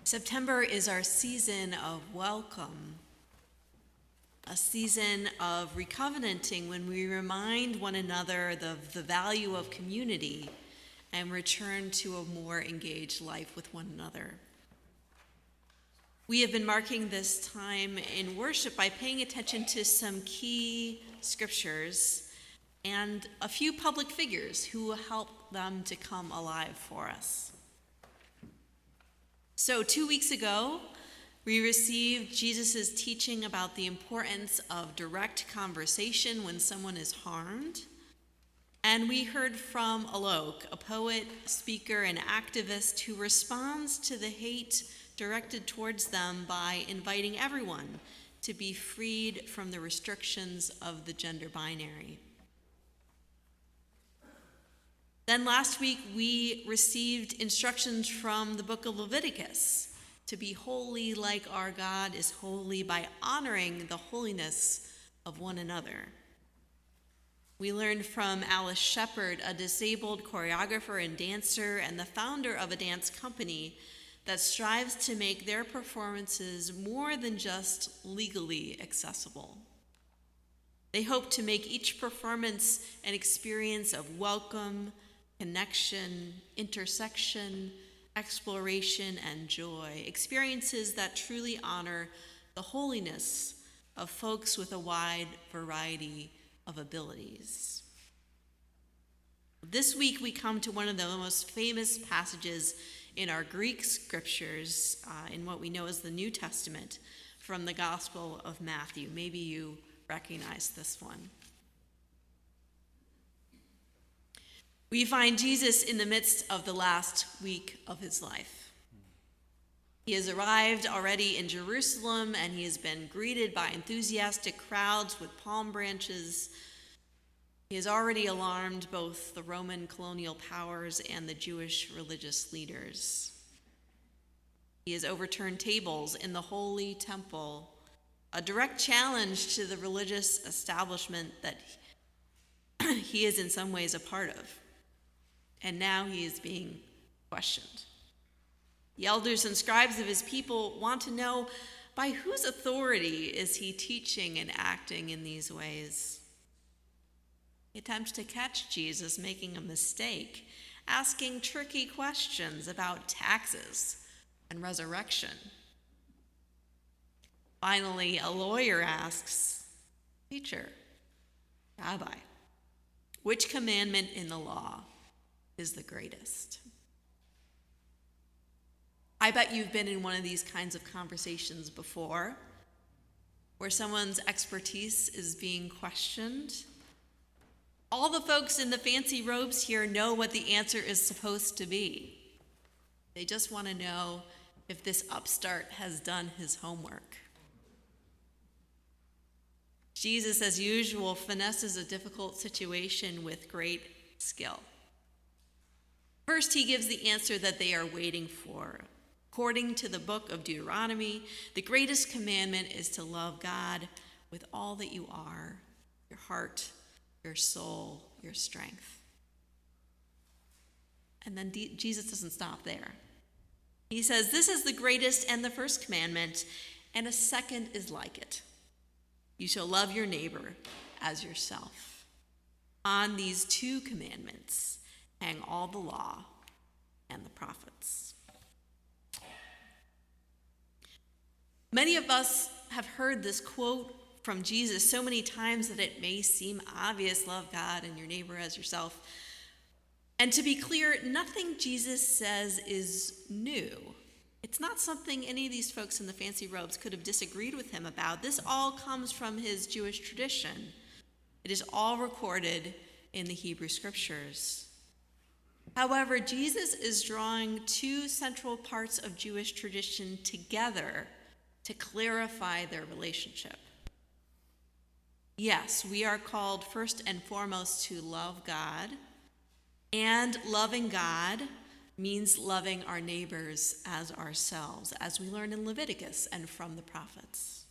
September is our season of welcome, a season of recovenanting when we remind one another of the value of community and return to a more engaged life with one another. We have been marking this time in worship by paying attention to some key scriptures and a few public figures who help them to come alive for us. So 2 weeks ago, we received Jesus' teaching about the importance of direct conversation when someone is harmed. And we heard from Alok, a poet, speaker, and activist who responds to the hate directed towards them by inviting everyone to be freed from the restrictions of the gender binary. Then last week, we received instructions from the book of Leviticus to be holy like our God is holy by honoring the holiness of one another. We learned from Alice Shepard, a disabled choreographer and dancer and the founder of a dance company that strives to make their performances more than just legally accessible. They hope to make each performance an experience of welcome, connection, intersection, exploration, and joy, experiences that truly honor the holiness of folks with a wide variety of abilities. This week we come to one of the most famous passages in our Greek scriptures, in what we know as the New Testament, from the Gospel of Matthew. Maybe you recognize this one. We find Jesus in the midst of the last week of his life. He has arrived already in Jerusalem, and he has been greeted by enthusiastic crowds with palm branches. He has already alarmed both the Roman colonial powers and the Jewish religious leaders. He has overturned tables in the holy temple, a direct challenge to the religious establishment that he is in some ways a part of. And now he is being questioned. The elders and scribes of his people want to know, by whose authority is he teaching and acting in these ways? He attempts to catch Jesus making a mistake, asking tricky questions about taxes and resurrection. Finally, a lawyer asks, "Teacher, Rabbi, which commandment in the law is the greatest?" I bet you've been in one of these kinds of conversations before, where someone's expertise is being questioned. All the folks in the fancy robes here know what the answer is supposed to be. They just want to know if this upstart has done his homework. Jesus, as usual, finesses a difficult situation with great skill. First, he gives the answer that they are waiting for. According to the book of Deuteronomy, the greatest commandment is to love God with all that you are, your heart, your soul, your strength. And then Jesus doesn't stop there. He says, this is the greatest and the first commandment, and a second is like it. You shall love your neighbor as yourself. On these two commandments hang all the law and the prophets. Many of us have heard this quote from Jesus so many times that it may seem obvious: love God and your neighbor as yourself. And to be clear, nothing Jesus says is new. It's not something any of these folks in the fancy robes could have disagreed with him about. This all comes from his Jewish tradition. It is all recorded in the Hebrew scriptures. However, Jesus is drawing two central parts of Jewish tradition together to clarify their relationship. Yes, we are called first and foremost to love God, and loving God means loving our neighbors as ourselves, as we learn in Leviticus and from the prophets.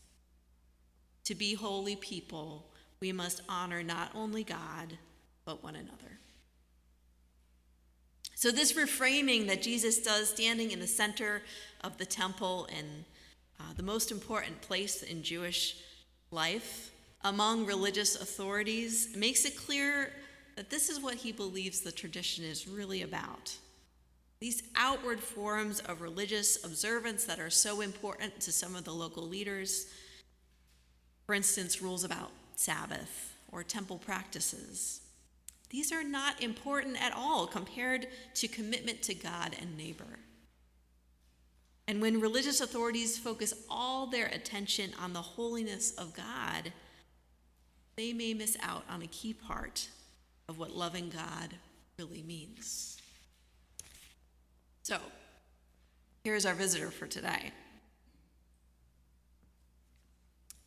To be holy people, we must honor not only God, but one another. So this reframing that Jesus does, standing in the center of the temple in the most important place in Jewish life among religious authorities, makes it clear that this is what he believes the tradition is really about. These outward forms of religious observance that are so important to some of the local leaders, for instance, rules about Sabbath or temple practices, these are not important at all compared to commitment to God and neighbor. And when religious authorities focus all their attention on the holiness of God, they may miss out on a key part of what loving God really means. So, here's our visitor for today.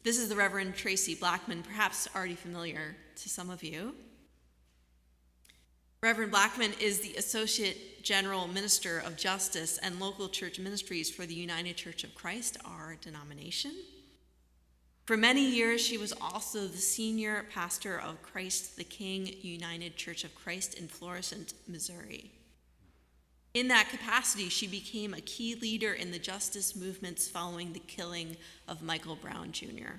This is the Reverend Tracy Blackman, perhaps already familiar to some of you. Reverend Blackman is the Associate General Minister of Justice and Local Church Ministries for the United Church of Christ, our denomination. For many years, she was also the senior pastor of Christ the King United Church of Christ in Florissant, Missouri. In that capacity, she became a key leader in the justice movements following the killing of Michael Brown Jr.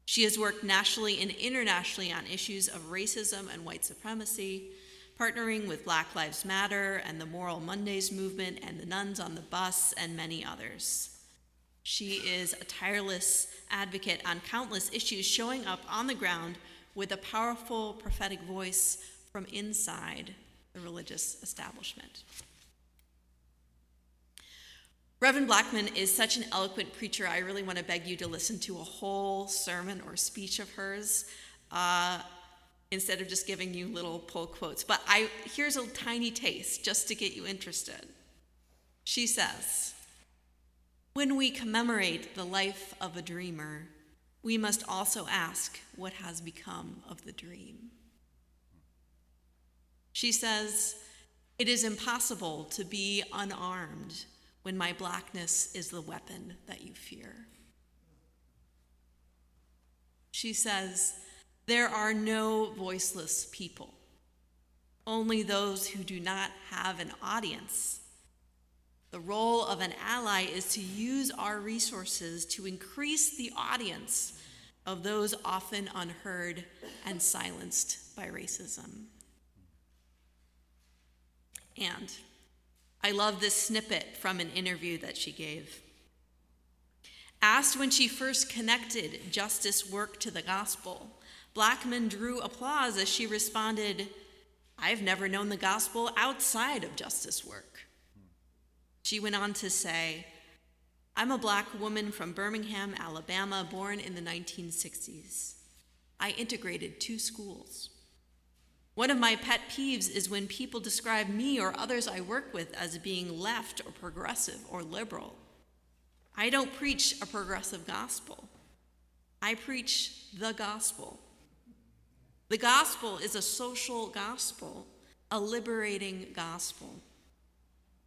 She has worked nationally and internationally on issues of racism and white supremacy, partnering with Black Lives Matter and the Moral Mondays movement and the Nuns on the Bus and many others. She is a tireless advocate on countless issues, showing up on the ground with a powerful prophetic voice from inside the religious establishment. Reverend Blackman is such an eloquent preacher, I really want to beg you to listen to a whole sermon or speech of hers instead of just giving you little pull quotes. But here's a tiny taste just to get you interested. She says, "When we commemorate the life of a dreamer, we must also ask what has become of the dream." She says, "It is impossible to be unarmed when my blackness is the weapon that you fear." She says, "There are no voiceless people, only those who do not have an audience. The role of an ally is to use our resources to increase the audience of those often unheard and silenced by racism." And I love this snippet from an interview that she gave. Asked when she first connected justice work to the gospel, Blackman drew applause as she responded, "I've never known the gospel outside of justice work." She went on to say, "I'm a Black woman from Birmingham, Alabama, born in the 1960s. I integrated 2 schools. One of my pet peeves is when people describe me or others I work with as being left or progressive or liberal. I don't preach a progressive gospel. I preach the gospel. The gospel is a social gospel, a liberating gospel.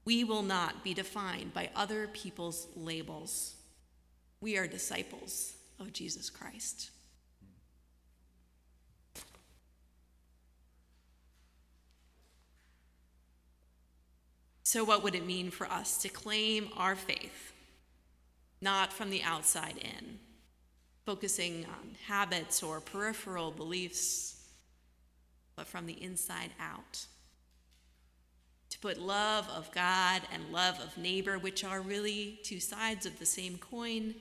We will not be defined by other people's labels. We are disciples of Jesus Christ." So what would it mean for us to claim our faith, not from the outside in, focusing on habits or peripheral beliefs, but from the inside out? To put love of God and love of neighbor, which are really 2 sides of the same coin,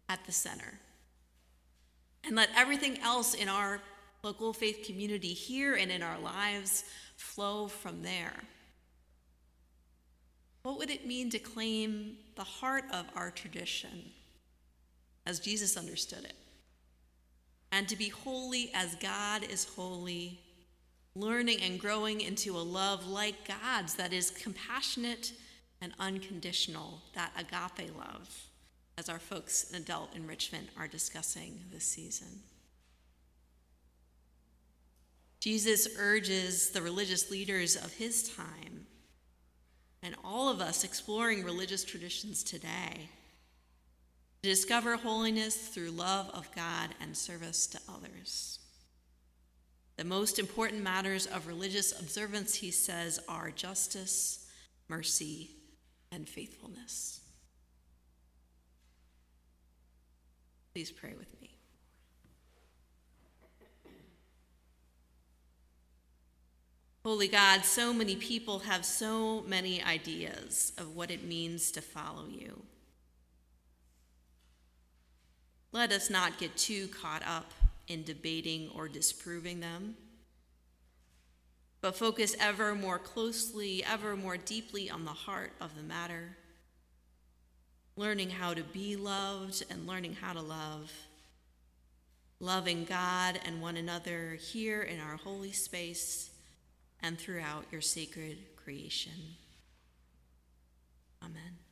at the center. And let everything else in our local faith community here and in our lives flow from there. What would it mean to claim the heart of our tradition as Jesus understood it? And to be holy as God is holy, learning and growing into a love like God's that is compassionate and unconditional, that agape love, as our folks in adult enrichment are discussing this season. Jesus urges the religious leaders of his time and all of us exploring religious traditions today to discover holiness through love of God and service to others. The most important matters of religious observance, he says, are justice, mercy, and faithfulness. Please pray with me. Holy God, so many people have so many ideas of what it means to follow you. Let us not get too caught up in debating or disproving them, but focus ever more closely, ever more deeply on the heart of the matter, learning how to be loved and learning how to love, loving God and one another here in our holy space and throughout your sacred creation. Amen.